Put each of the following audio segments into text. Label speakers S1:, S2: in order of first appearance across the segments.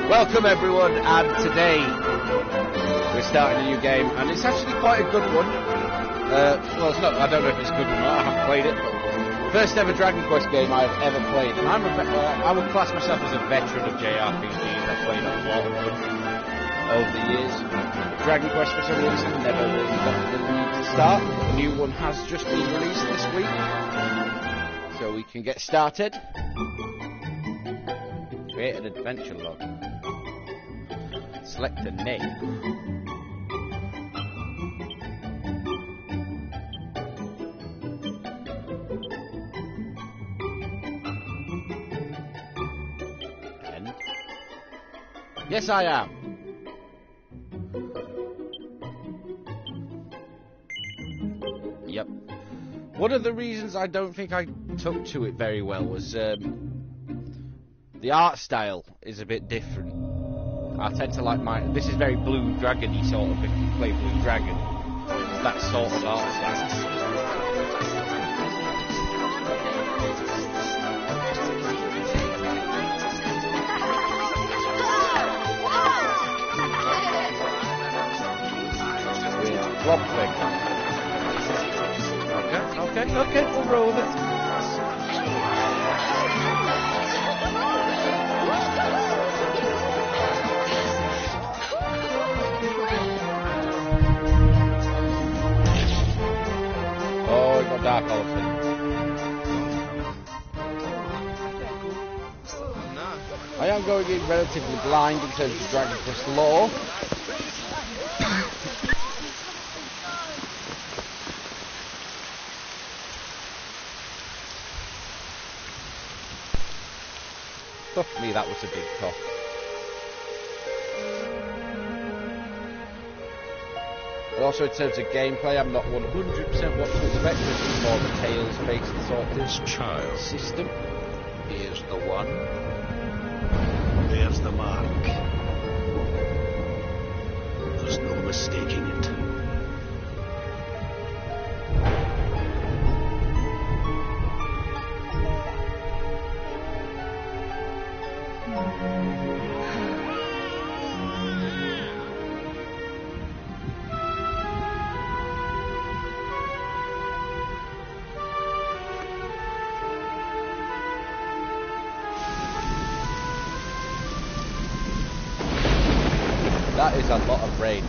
S1: Welcome everyone, and today we're starting a new game, and it's actually quite a good one. Well, it's not. I don't know if it's good or not. I haven't played it. But first ever Dragon Quest game I've ever played, and I would class myself as a veteran of JRPGs. I've played a lot of them over the years. Dragon Quest, for some reason, never really got the need to start. The new one has just been released this week, so we can get started. Create an adventure log. Select a name. End. Yes, I am. Yep. One of the reasons I don't think I took to it very well was the art style is a bit different. I tend to like this is very Blue Dragon-y sort of, if you play Blue Dragon. It's that sort of art style. With blob thing. Okay, we'll roll with it. Dark Elephant. I am going in relatively blind in terms of Dragon Quest lore. Fuck me, that was a big cough. But also in terms of gameplay, I'm not 100% what to expect. This is more the Tales-based sort of
S2: this child
S1: system.
S2: Here's the one. There's the mark. There's no mistaking it.
S1: That is a lot of rain.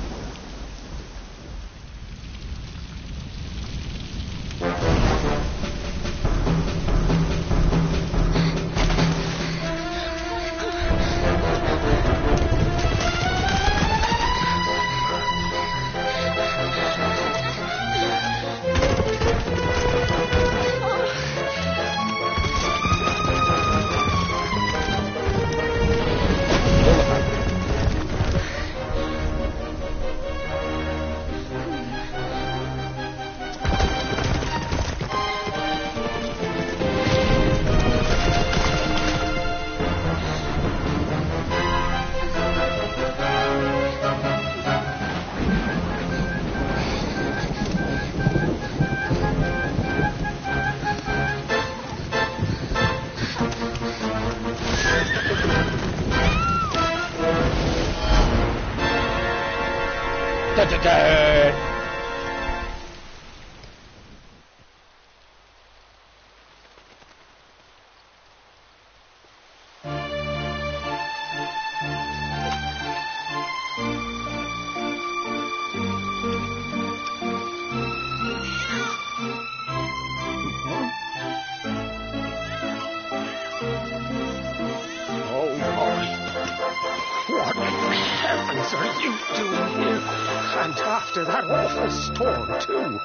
S2: After that awful storm, too.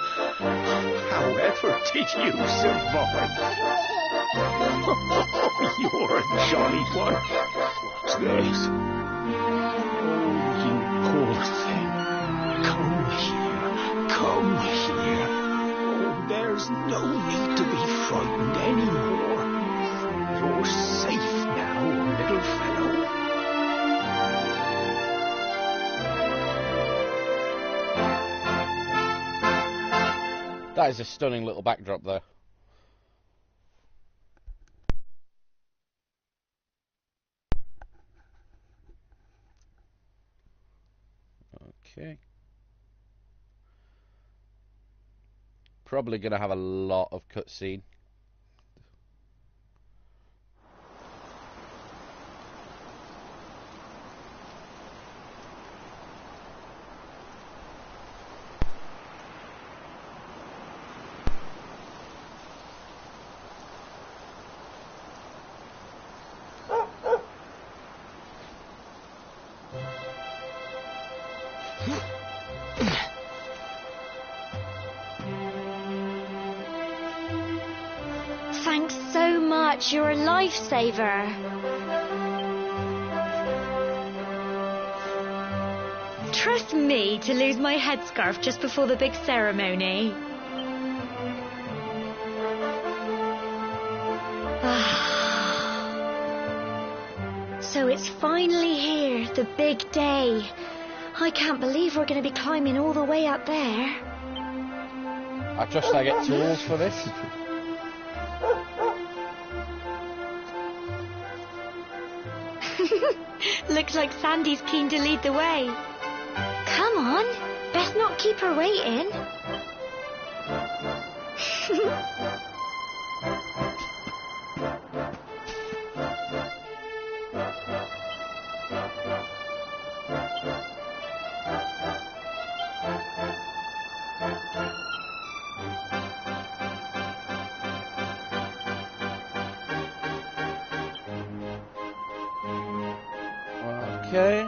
S2: However did you survive? You're a jolly one. What's this? Oh, you poor thing. Come here. Oh, there's no need to be frightened anymore. You're safe now, little fellow.
S1: That is a stunning little backdrop there. Okay. Probably going to have a lot of cutscene.
S3: Thanks so much, you're a lifesaver. Trust me to lose my headscarf just before the big ceremony. So it's finally here, the big day. I can't believe we're going to be climbing all the way up there.
S1: I trust I get tools for this.
S3: Looks like Sandy's keen to lead the way. Come on, best not keep her waiting.
S1: Okay.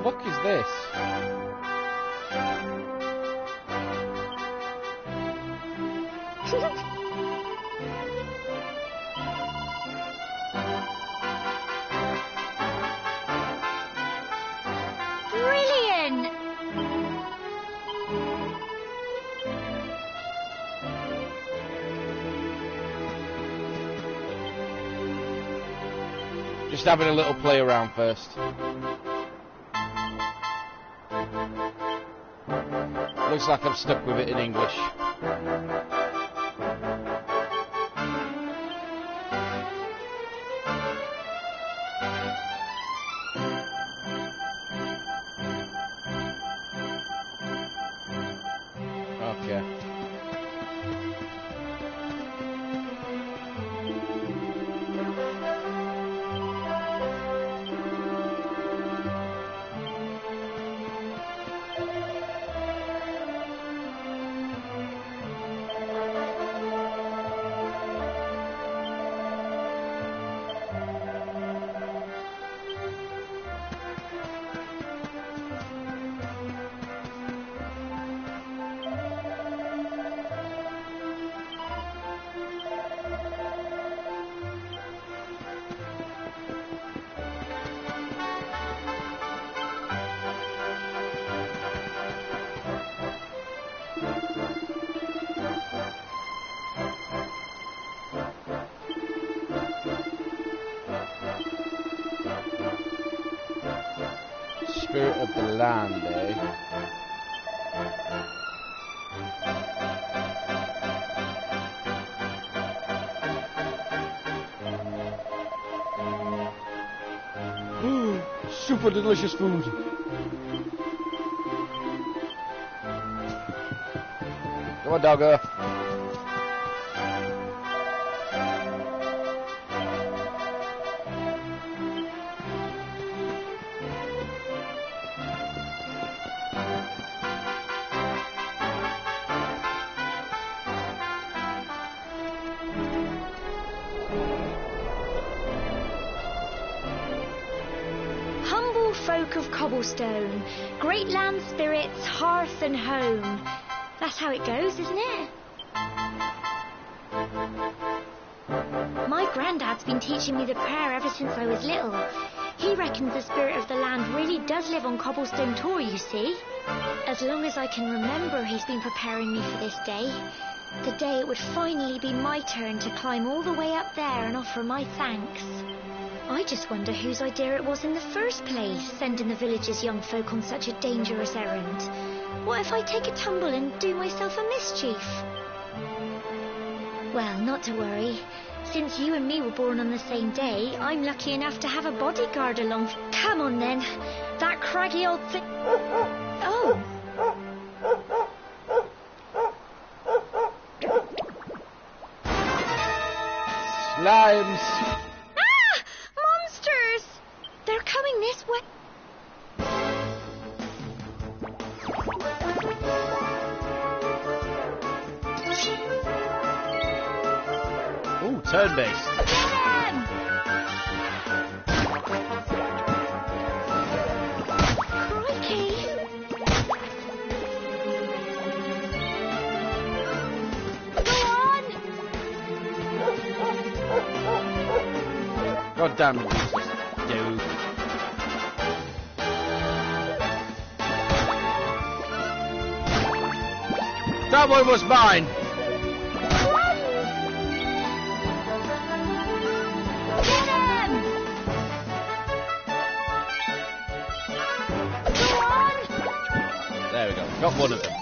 S1: What is this?
S3: Brilliant!
S1: Just having a little play around first. Looks like I'm stuck with it in English. Okay. Spirit of the land, eh? Super delicious food. Come on, doggo.
S3: Humble folk of cobblestone, great land spirits, hearth and home. That's how it goes, isn't it? My granddad's been teaching me the prayer ever since I was little. He reckons the spirit of the land really does live on Cobblestone Tor, you see. As long as I can remember, he's been preparing me for this day. The day it would finally be my turn to climb all the way up there and offer my thanks. I just wonder whose idea it was in the first place, sending the village's young folk on such a dangerous errand. What if I take a tumble and do myself a mischief? Well, not to worry. since you and me were born on the same day, I'm lucky enough to have a bodyguard along. Come on then. That craggy old thing. Oh.
S1: Slimes!
S3: Ah! Monsters! They're coming this way.
S1: Ooh, turn-based.
S3: Get him! Crikey! Go on!
S1: God damn it, Jesus. Dude. That one was mine!
S3: Get him! Go on!
S1: There we go. Got one of them.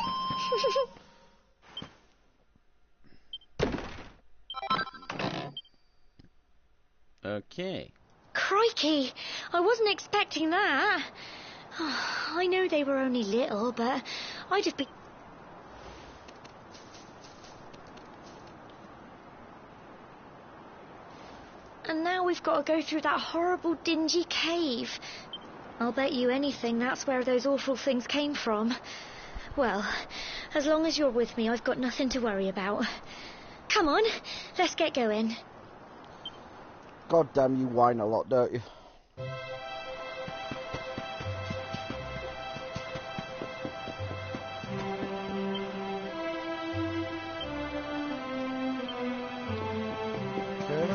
S1: Okay.
S3: Crikey! I wasn't expecting that. I know they were only little, but I'd have been... And now we've got to go through that horrible, dingy cave. I'll bet you anything that's where those awful things came from. Well, as long as you're with me, I've got nothing to worry about. Come on, let's get going.
S1: God damn, you whine a lot, don't you? Okay.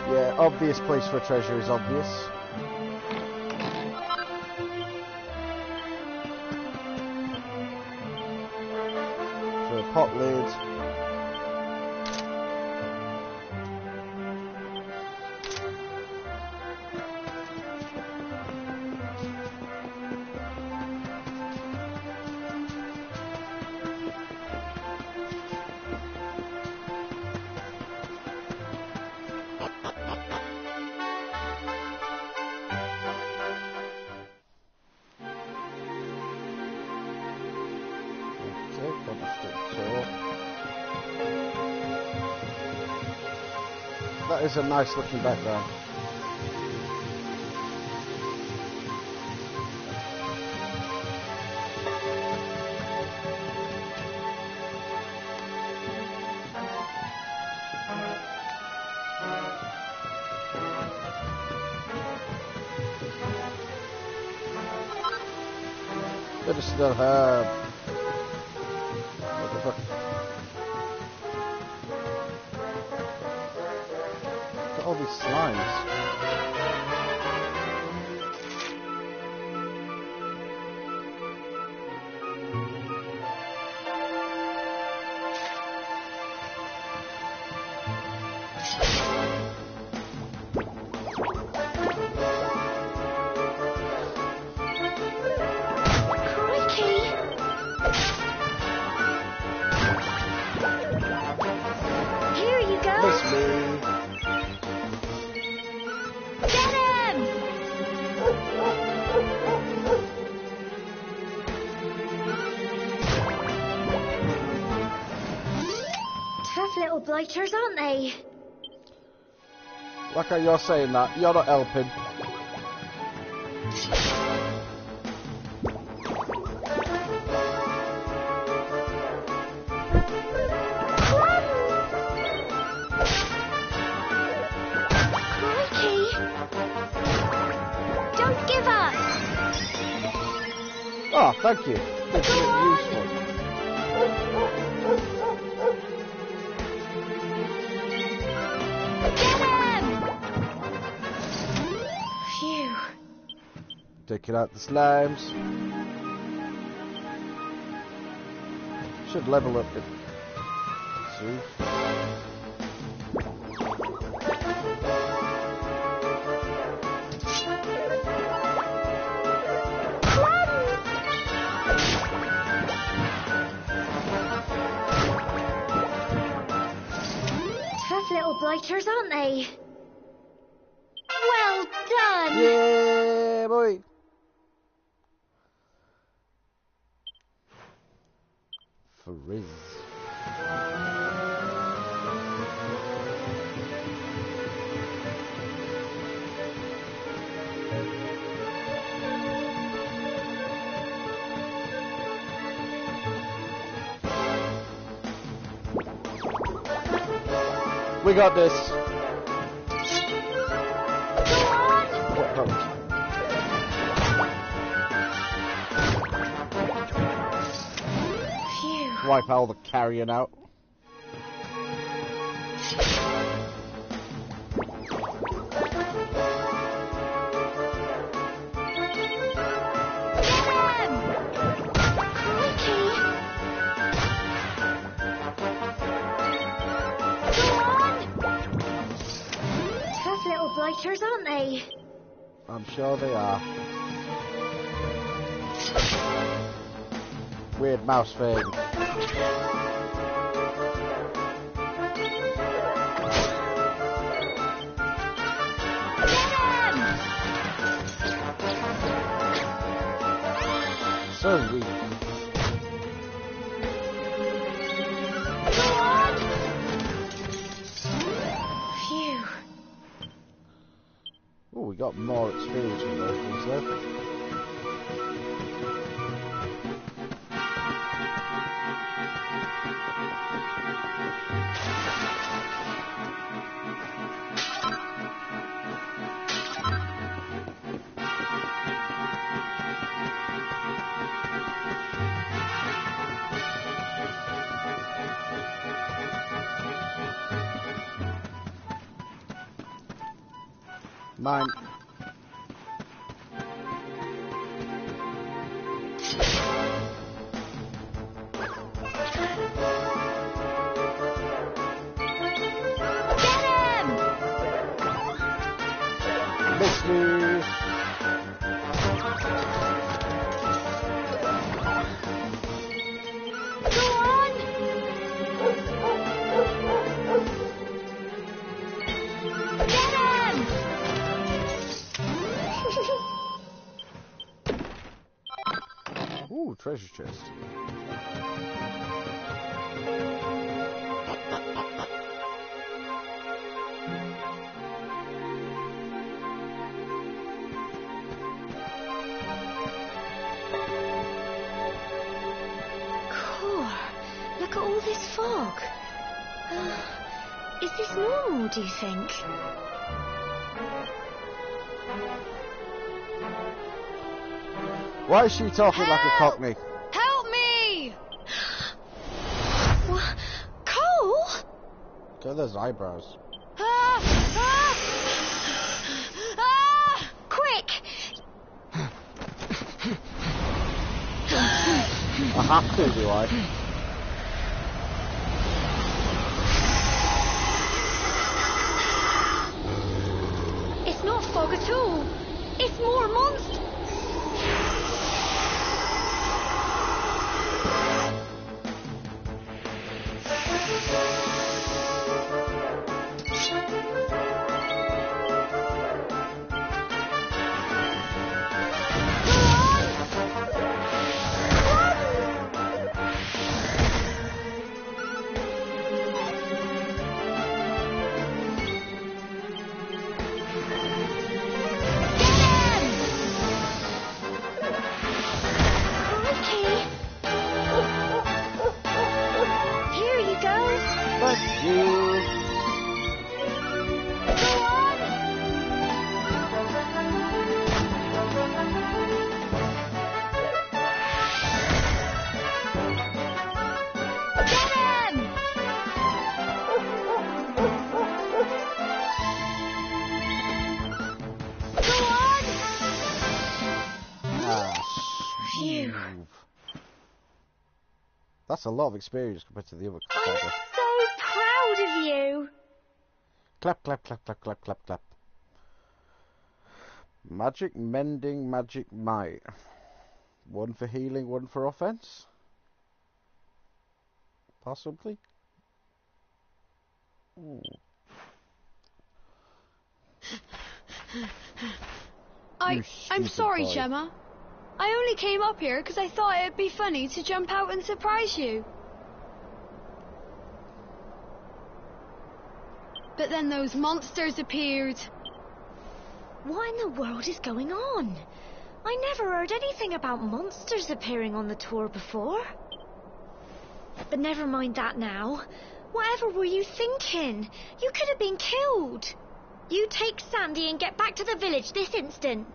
S1: Yeah, obvious place for treasure is obvious. So, pot lid. That is a nice looking background. Medicinal herb. What the fuck? Got all these slimes.
S3: Little blighters, aren't they?
S1: Like how you're saying that, you're not helping.
S3: Crikey! Don't give up!
S1: Oh, thank you. That's really useful. Taking out the slimes. Should level up it. See?
S3: blighters, aren't they? Well done!
S1: Yeah, boy! Frizz. We got this. Go on.
S3: Phew.
S1: Wipe all the carrion out.
S3: Blighters, aren't they?
S1: I'm sure they are. Weird mouse thing. So weak. Oh, we got more experience with those things though. Mine. Missed me. Ooh, treasure chest.
S3: Cool. Look at all this fog. Is this normal, do you think?
S1: Why is she talking like a cockney?
S3: Help me! What? Cole?
S1: Look at those eyebrows.
S3: Quick!
S1: I have to, do I?
S3: It's not fog at all. It's more monsters.
S1: That's a lot of experience compared to the other
S3: I'm
S1: character.
S3: so proud of you.
S1: Clap, clap, clap, clap, clap, clap, clap. Magic mending, magic might. One for healing, one for offense? Possibly? Ooh.
S4: I'm sorry,
S1: boy.
S4: Gemma. I only came up here because I thought it'd be funny to jump out and surprise you. But then those monsters appeared.
S3: What in the world is going on? I never heard anything about monsters appearing on the tour before. But never mind that now. Whatever were you thinking? You could have been killed. You take Sandy and get back to the village this instant.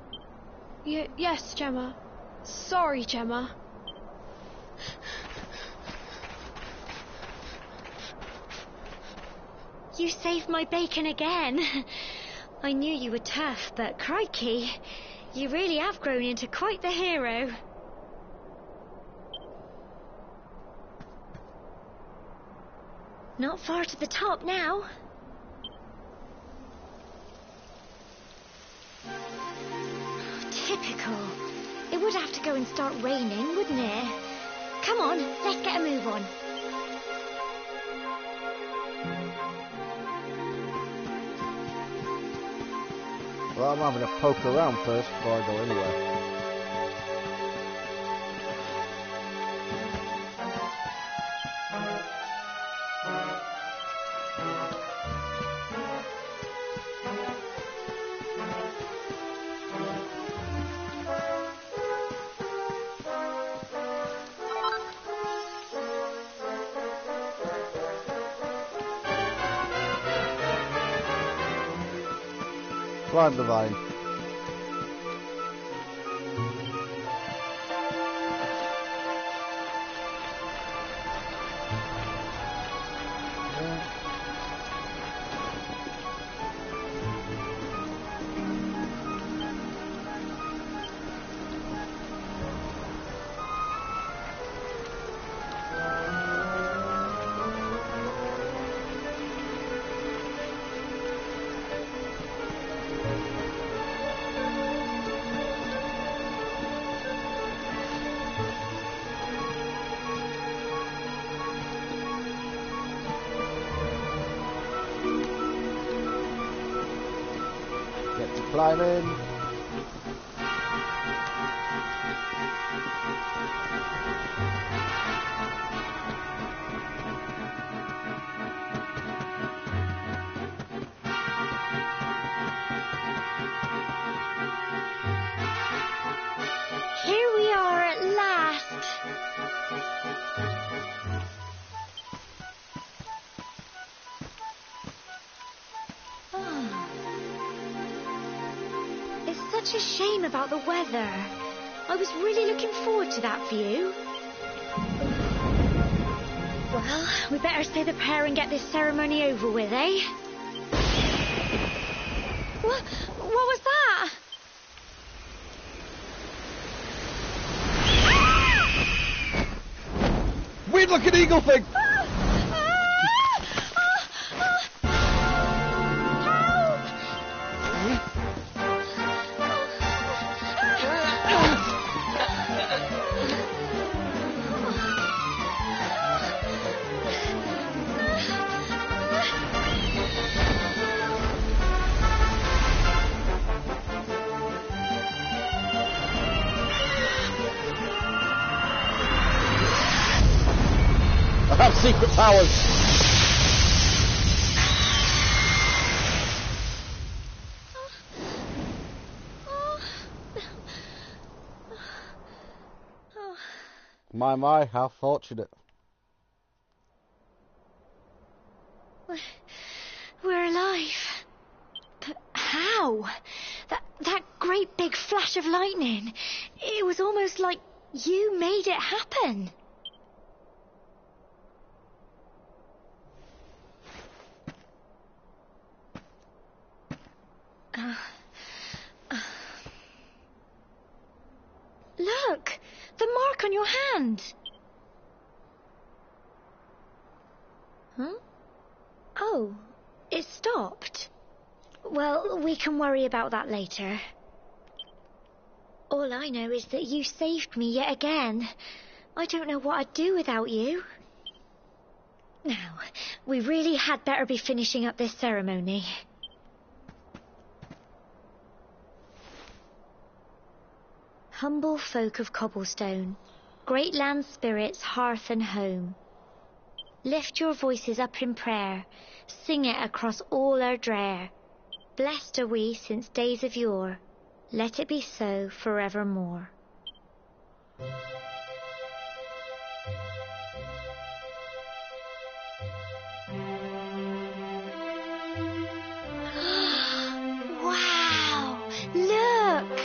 S4: Yes, Gemma. Sorry, Gemma.
S3: You saved my bacon again. I knew you were tough, but crikey, you really have grown into quite the hero. Not far to the top now. Typical. It would have to go and start raining, wouldn't it? Come on, let's get a move on.
S1: Well, I'm having a poke around first before I go anywhere. Climb the vine. Get to climbing.
S3: Here we are at last. It's such a shame about the weather. I was really looking forward to that view. Well, we better say the prayer and get this ceremony over with, eh? What was that?
S1: Weird looking eagle thing! I have secret powers. My, how fortunate.
S3: We're alive. But how? That great big flash of lightning. It was almost like you made it happen. Look, the mark on your hand. Huh? Oh, it stopped. Well, we can worry about that later. All I know is that you saved me yet again. I don't know what I'd do without you. Now, we really had better be finishing up this ceremony. Humble folk of cobblestone, great land spirits, hearth and home, lift your voices up in prayer, sing it across all our drear. Blessed are we since days of yore, let it be so forevermore. Wow! Look!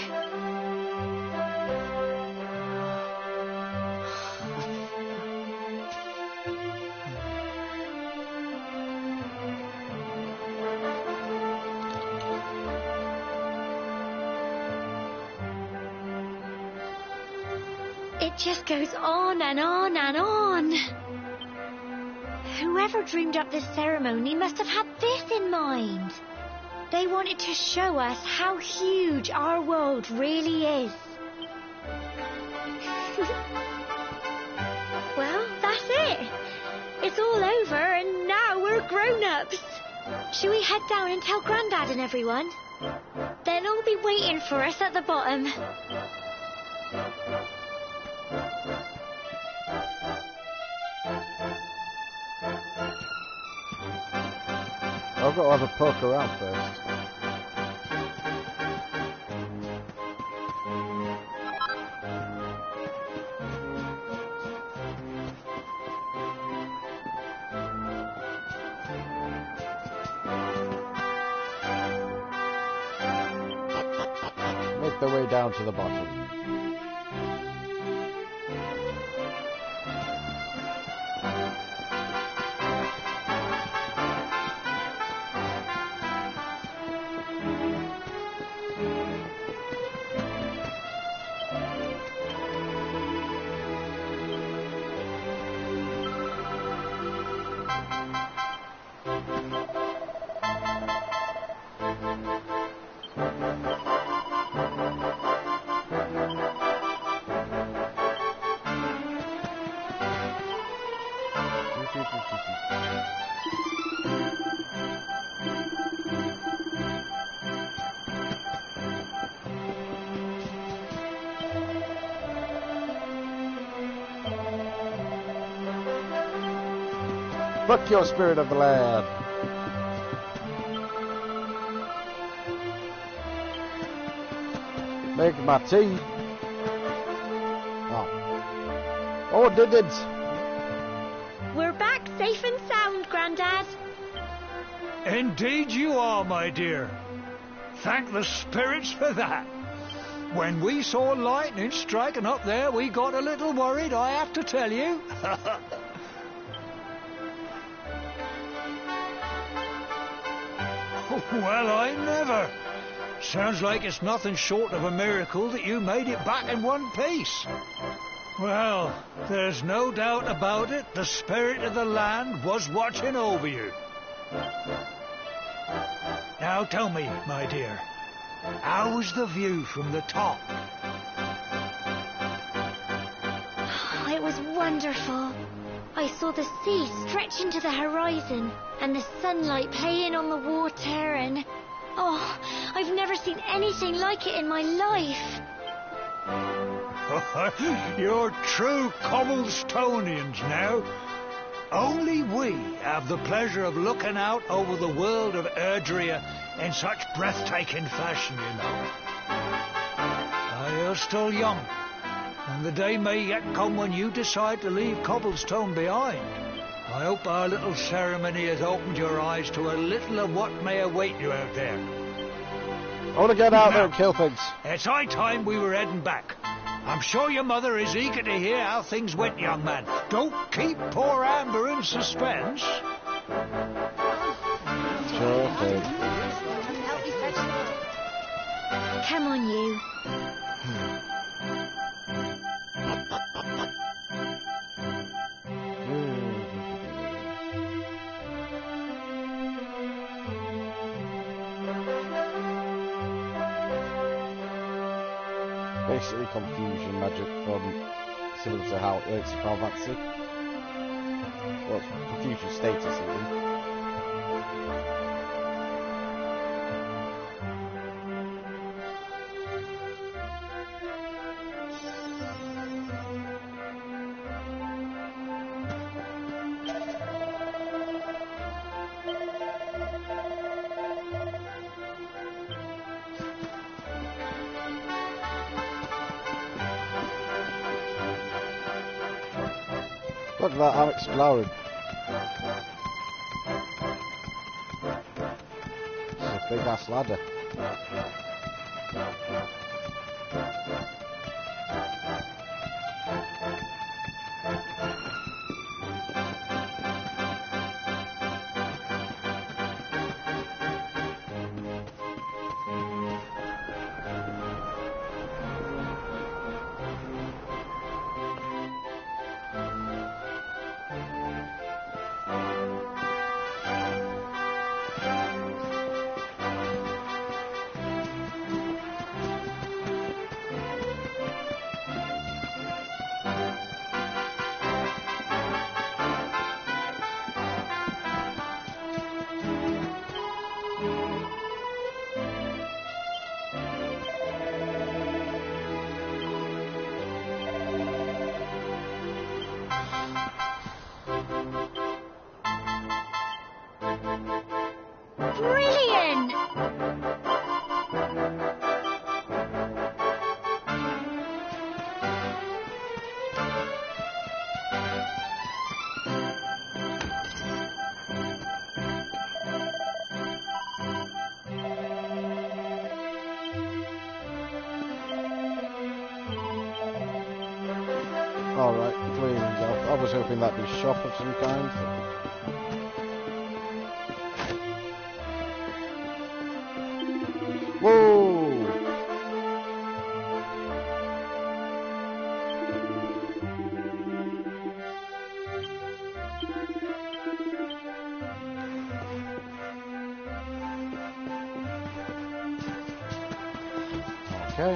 S3: It just goes on and on and on. Whoever dreamed up this ceremony must have had this in mind. They wanted to show us how huge our world really is. Well, that's it. It's all over and now we're grown-ups. Shall we head down and tell Grandad and everyone? They'll all be waiting for us at the bottom.
S1: I've got to have a poke around first. Make the way down to the bottom. Fuck your spirit of the land. Make my tea. Oh, did it?
S3: We're back safe and sound, Grandad.
S2: Indeed you are, my dear. Thank the spirits for that. When we saw lightning striking up there, we got a little worried, I have to tell you. Well, I never. Sounds like it's nothing short of a miracle that you made it back in one piece. Well, there's no doubt about it, the spirit of the land was watching over you. Now tell me, my dear, how was the view from the top?
S3: It was wonderful. I saw the sea stretch into the horizon and the sunlight playing on the water and... Oh, I've never seen anything like it in my life.
S2: You're true Cobblestonians now. Only we have the pleasure of looking out over the world of Erdrea in such breathtaking fashion, you know. You're still young, and the day may yet come when you decide to leave Cobblestone behind. I hope our little ceremony has opened your eyes to a little of what may await you out there.
S1: I want to get out there and kill things.
S2: It's high time we were heading back. I'm sure your mother is eager to hear how things went, young man. Don't keep poor Amber in suspense.
S1: Sure thing.
S3: Come on, you.
S1: Basically confusion magic from similar to how it works in Final Fantasy. Well, confusion status even. Look at that, I'm exploring. This is a big ass ladder.
S3: Brilliant!
S1: Alright, please. I was hoping that'd be a shop of some kind. Whoa! Okay.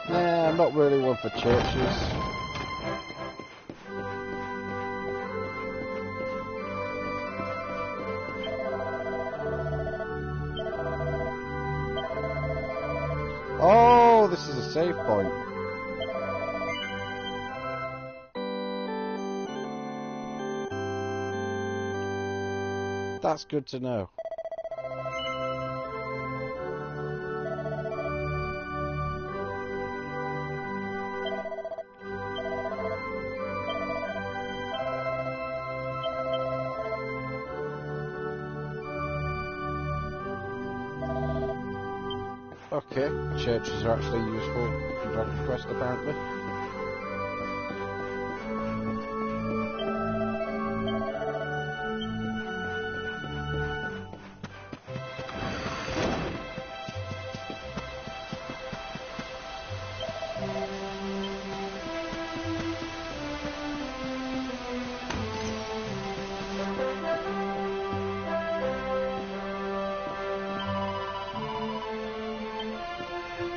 S1: Nah, I'm not really one for churches. Oh, this is a save point. That's good to know. Okay, churches are actually useful in Dragon Quest apparently.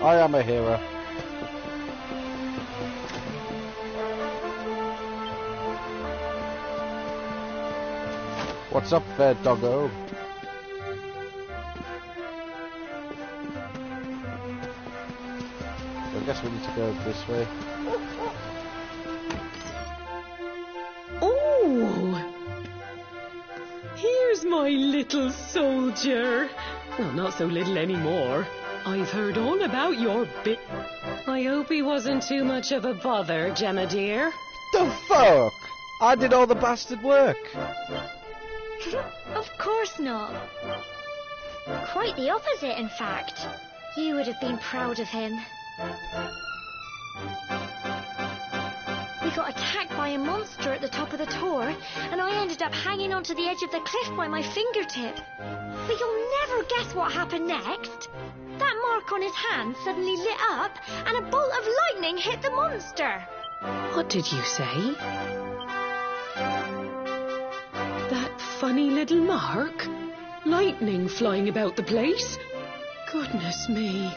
S1: I am a hero. What's up there, doggo? I guess we need to go this way.
S5: Oh! Here's my little soldier. Well, not so little anymore. I've heard all about your bit. I hope he wasn't too much of a bother, Gemma dear.
S1: The fuck? I did all the bastard work.
S3: Of course not. Quite the opposite, in fact. You would have been proud of him. We got attacked by a monster at the top of the tower, and I ended up hanging onto the edge of the cliff by my fingertip. But you'll never guess what happened next. That mark on his hand suddenly lit up, and a bolt of lightning hit the monster.
S5: What did you say? That funny little mark? Lightning flying about the place? Goodness me.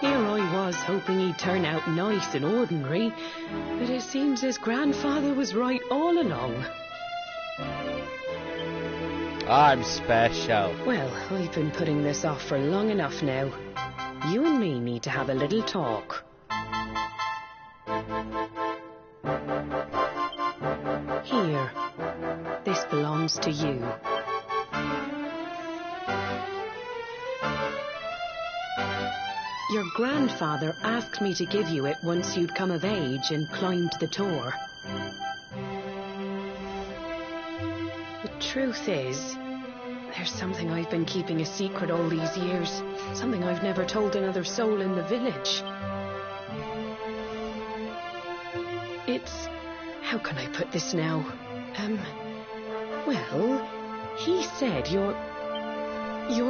S5: Here I was hoping he'd turn out nice and ordinary, but it seems his grandfather was right all along.
S1: I'm special.
S5: Well, I've been putting this off for long enough now. You and me need to have a little talk. Here. This belongs to you. Your grandfather asked me to give you it once you'd come of age and climbed the Tor. The truth is, there's something I've been keeping a secret all these years. Something I've never told another soul in the village. It's... how can I put this now? Well, he said you're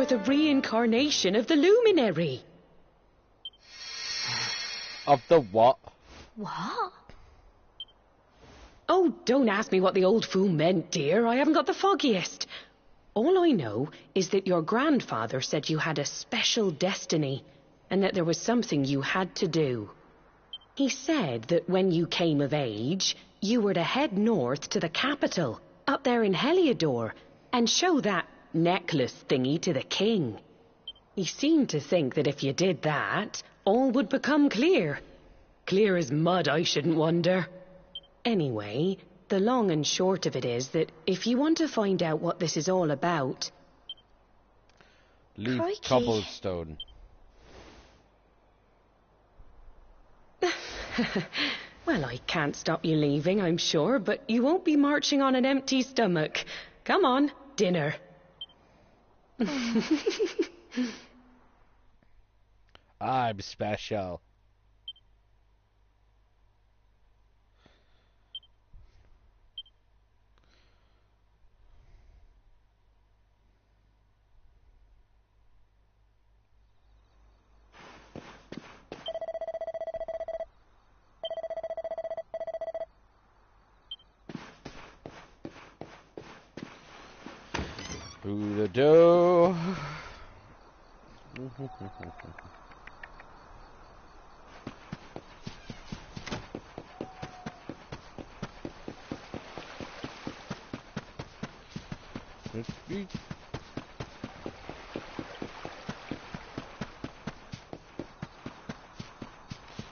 S5: the reincarnation of the luminary.
S1: Of the what?
S3: What?
S5: Oh, don't ask me what the old fool meant, dear. I haven't got the foggiest. All I know is that your grandfather said you had a special destiny and that there was something you had to do. He said that when you came of age, you were to head north to the capital, up there in Heliodor, and show that necklace thingy to the king. He seemed to think that if you did that, all would become clear. Clear as mud, I shouldn't wonder. Anyway, the long and short of it is that if you want to find out what this is all about...
S1: Leave
S3: Crikey.
S1: cobblestone.
S5: Well, I can't stop you leaving, I'm sure, but you won't be marching on an empty stomach. Come on, dinner.
S1: I'm special. Who the do?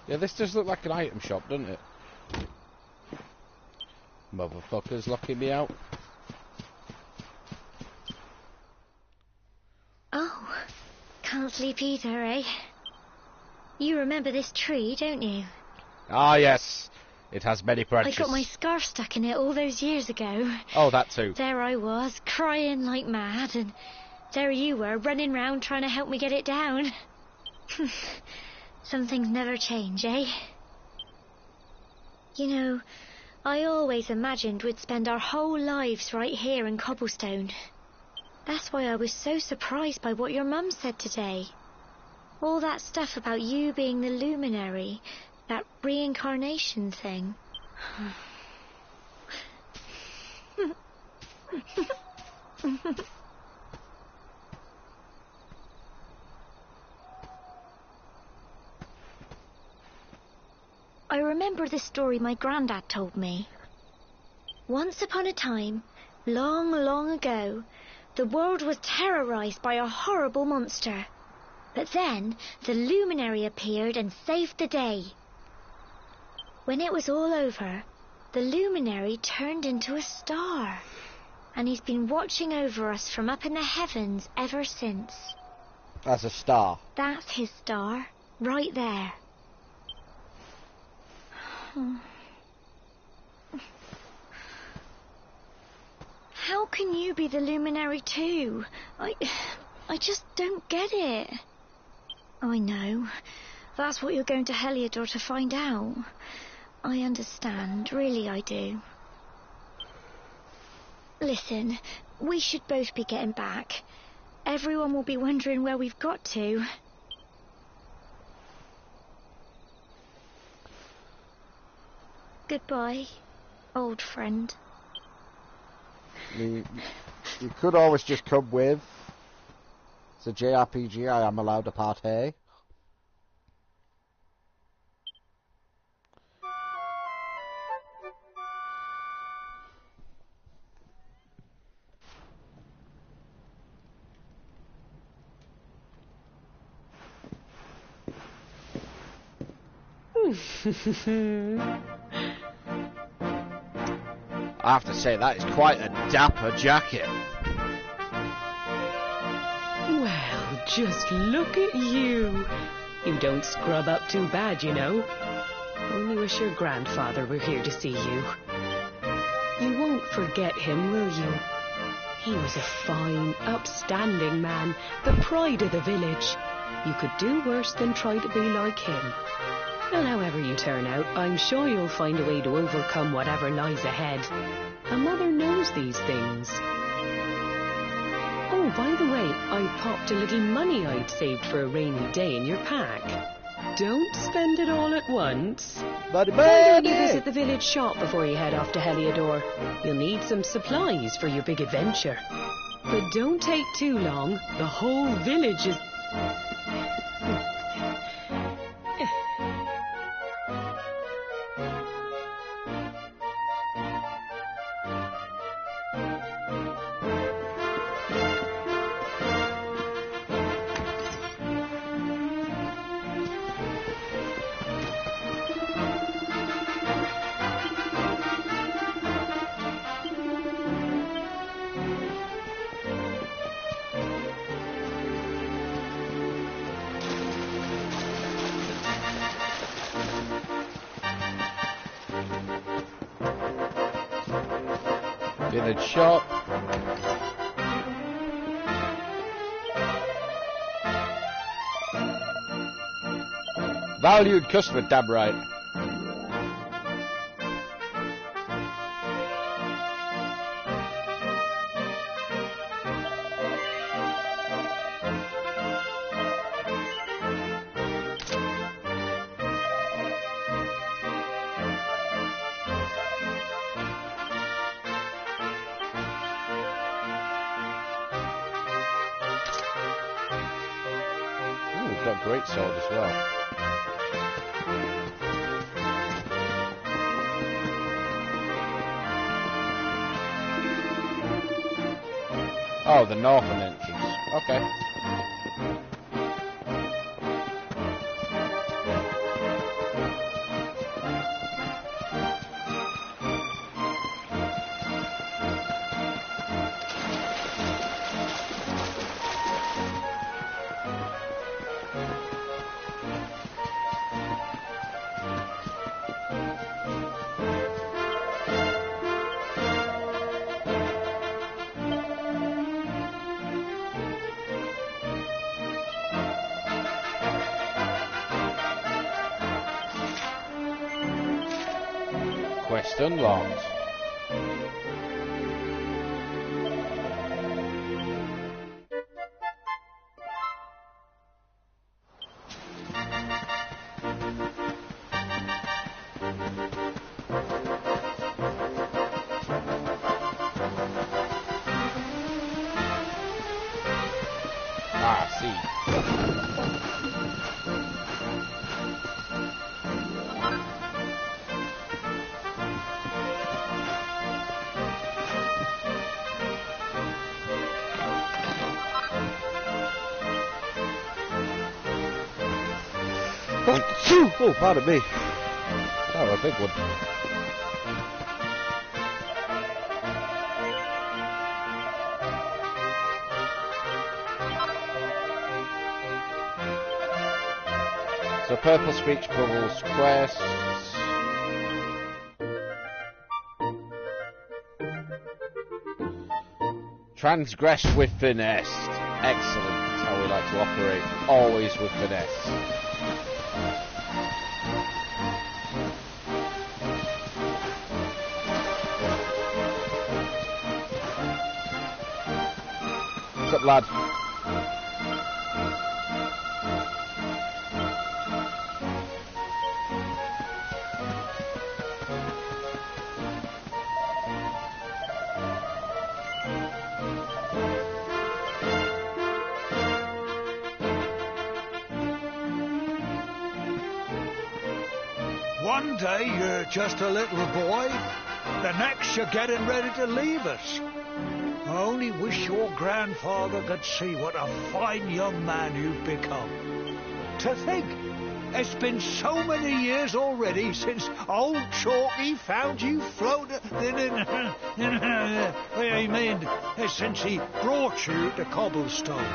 S1: Yeah, this does look like an item shop, doesn't it? Motherfuckers locking me out.
S3: Oh, can't sleep either, eh? You remember this tree, don't you?
S1: Ah, yes. It has many
S3: I
S1: branches.
S3: got my scarf stuck in it all those years ago.
S1: Oh, that too.
S3: There I was, crying like mad, and there you were, running round trying to help me get it down. Some things never change, eh? You know, I always imagined we'd spend our whole lives right here in Cobblestone. That's why I was so surprised by what your mum said today. All that stuff about you being the luminary, that reincarnation thing. I remember the story my granddad told me. Once upon a time, long, long ago, the world was terrorized by a horrible monster. But then the luminary appeared and saved the day. When it was all over, the luminary turned into a star. And he's been watching over us from up in the heavens ever since.
S1: That's a star.
S3: That's his star, right there. How can you be the luminary too? I just don't get it. I know. That's what you're going to Heliodor to find out. I understand, really I do. Listen, we should both be getting back. Everyone will be wondering where we've got to. Goodbye, old friend.
S1: You could always just come with. It's a JRPG, I am allowed to partay. I have to say, that is quite a dapper jacket.
S5: Well, just look at you. You don't scrub up too bad, you know. Only wish your grandfather were here to see you. You won't forget him, will you? He was a fine, upstanding man, the pride of the village. You could do worse than try to be like him. Well, however you turn out, I'm sure you'll find a way to overcome whatever lies ahead. A mother knows these things. Oh, by the way, I popped a little money I'd saved for a rainy day in your pack. Don't spend it all at once. Why don't you visit the village shop before you head off to Heliodor? You'll need some supplies for your big adventure. But don't take too long. The whole village is...
S1: Village shop. Valued customer, damn right. Got a great sword as well. Oh, the northern entrance. Okay. Quest unlocked. Ah, I see. Oh, pardon me. Oh, a big one. So purple speech bubbles, quests. Transgress with finesse. Excellent. That's how we like to operate. Always with finesse. What's up, lad?
S2: One day you're just a little boy, the next you're getting ready to leave us. I only wish your grandfather could see what a fine young man you've become. To think, It's been so many years already since old Chalky found you floating. I mean, since he brought you to Cobblestone.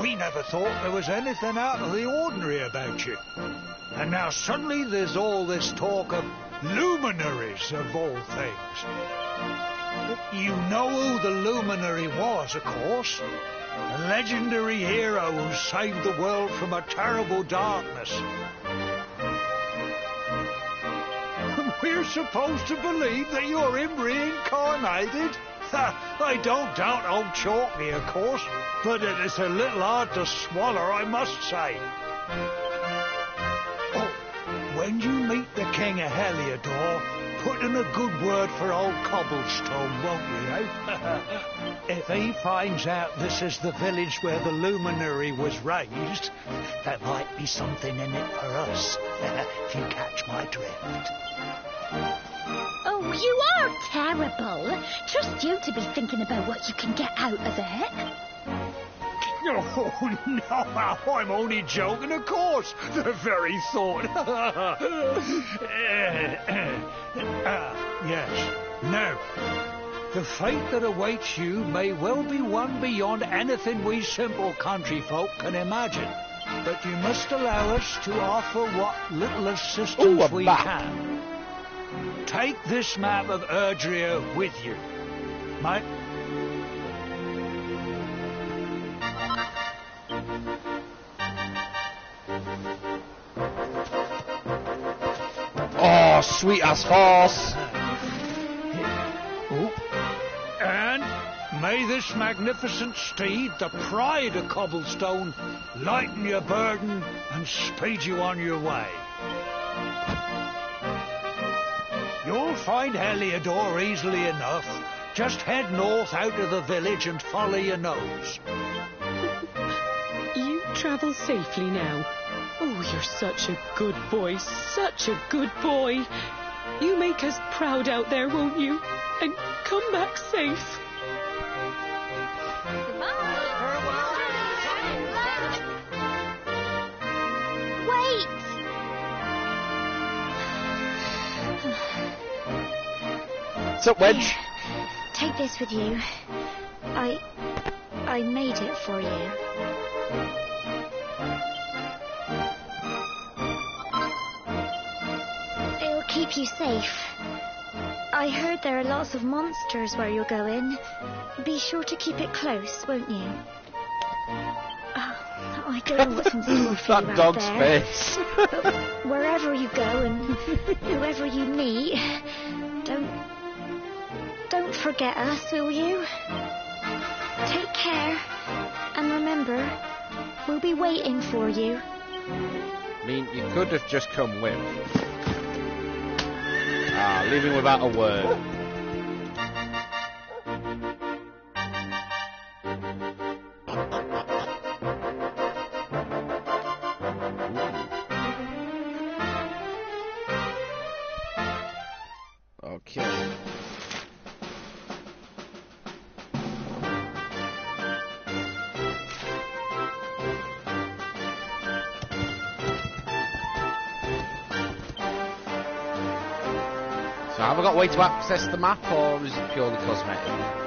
S2: We never thought there was anything out of the ordinary about you. And now suddenly there's all this talk of luminaries, of all things. You know who the luminary was, of course. A legendary hero who saved the world from a terrible darkness. We're supposed to believe that you're him reincarnated? I don't doubt old Chalky, of course, but it is a little hard to swallow, I must say. Oh, when you meet the King of Heliodor, put in a good word for old Cobblestone, won't you, eh? If he finds out this is the village where the luminary was raised, there might be something in it for us, if you catch my drift.
S6: Oh, you are terrible. Trust you to be thinking about what you can get out of it.
S2: Oh, no, I'm only joking, of course. The very thought. Yes. No. The fate that awaits you may well be one beyond anything we simple country folk can imagine. But you must allow us to offer what little assistance we can. Take this map of Erdrea with you. Mate.
S1: Oh, sweet ass horse.
S2: And may this magnificent steed, the pride of Cobblestone, lighten your burden and speed you on your way. You'll find Heliodor easily enough. Just head north out of the village and follow your nose.
S5: You travel safely now. Oh, you're such a good boy, such a good boy. You make us proud out there, won't you? And come back safe.
S3: Wait!
S1: What's up, Wedge?
S3: Here, take this with you. I made it for you. It'll keep you safe. I heard there are lots of monsters where you're going. Be sure to keep it close, won't you? Oh, I don't know what's in store for you
S1: That
S3: out
S1: dog's
S3: there.
S1: face.
S3: But wherever you go and whoever you meet, don't forget us, will you? Take care, and remember, we'll be waiting for you.
S1: I mean, you could have just come with. Leaving without a word. Okay. So have I got a way to access the map, or is it purely cosmetic?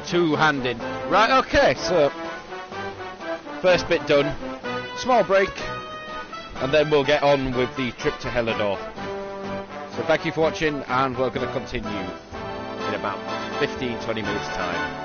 S1: Two-handed. Right, okay, so first bit done. Small break, and then we'll get on with the trip to Heliodor. So thank you for watching, and we're going to continue in about 15-20 minutes time.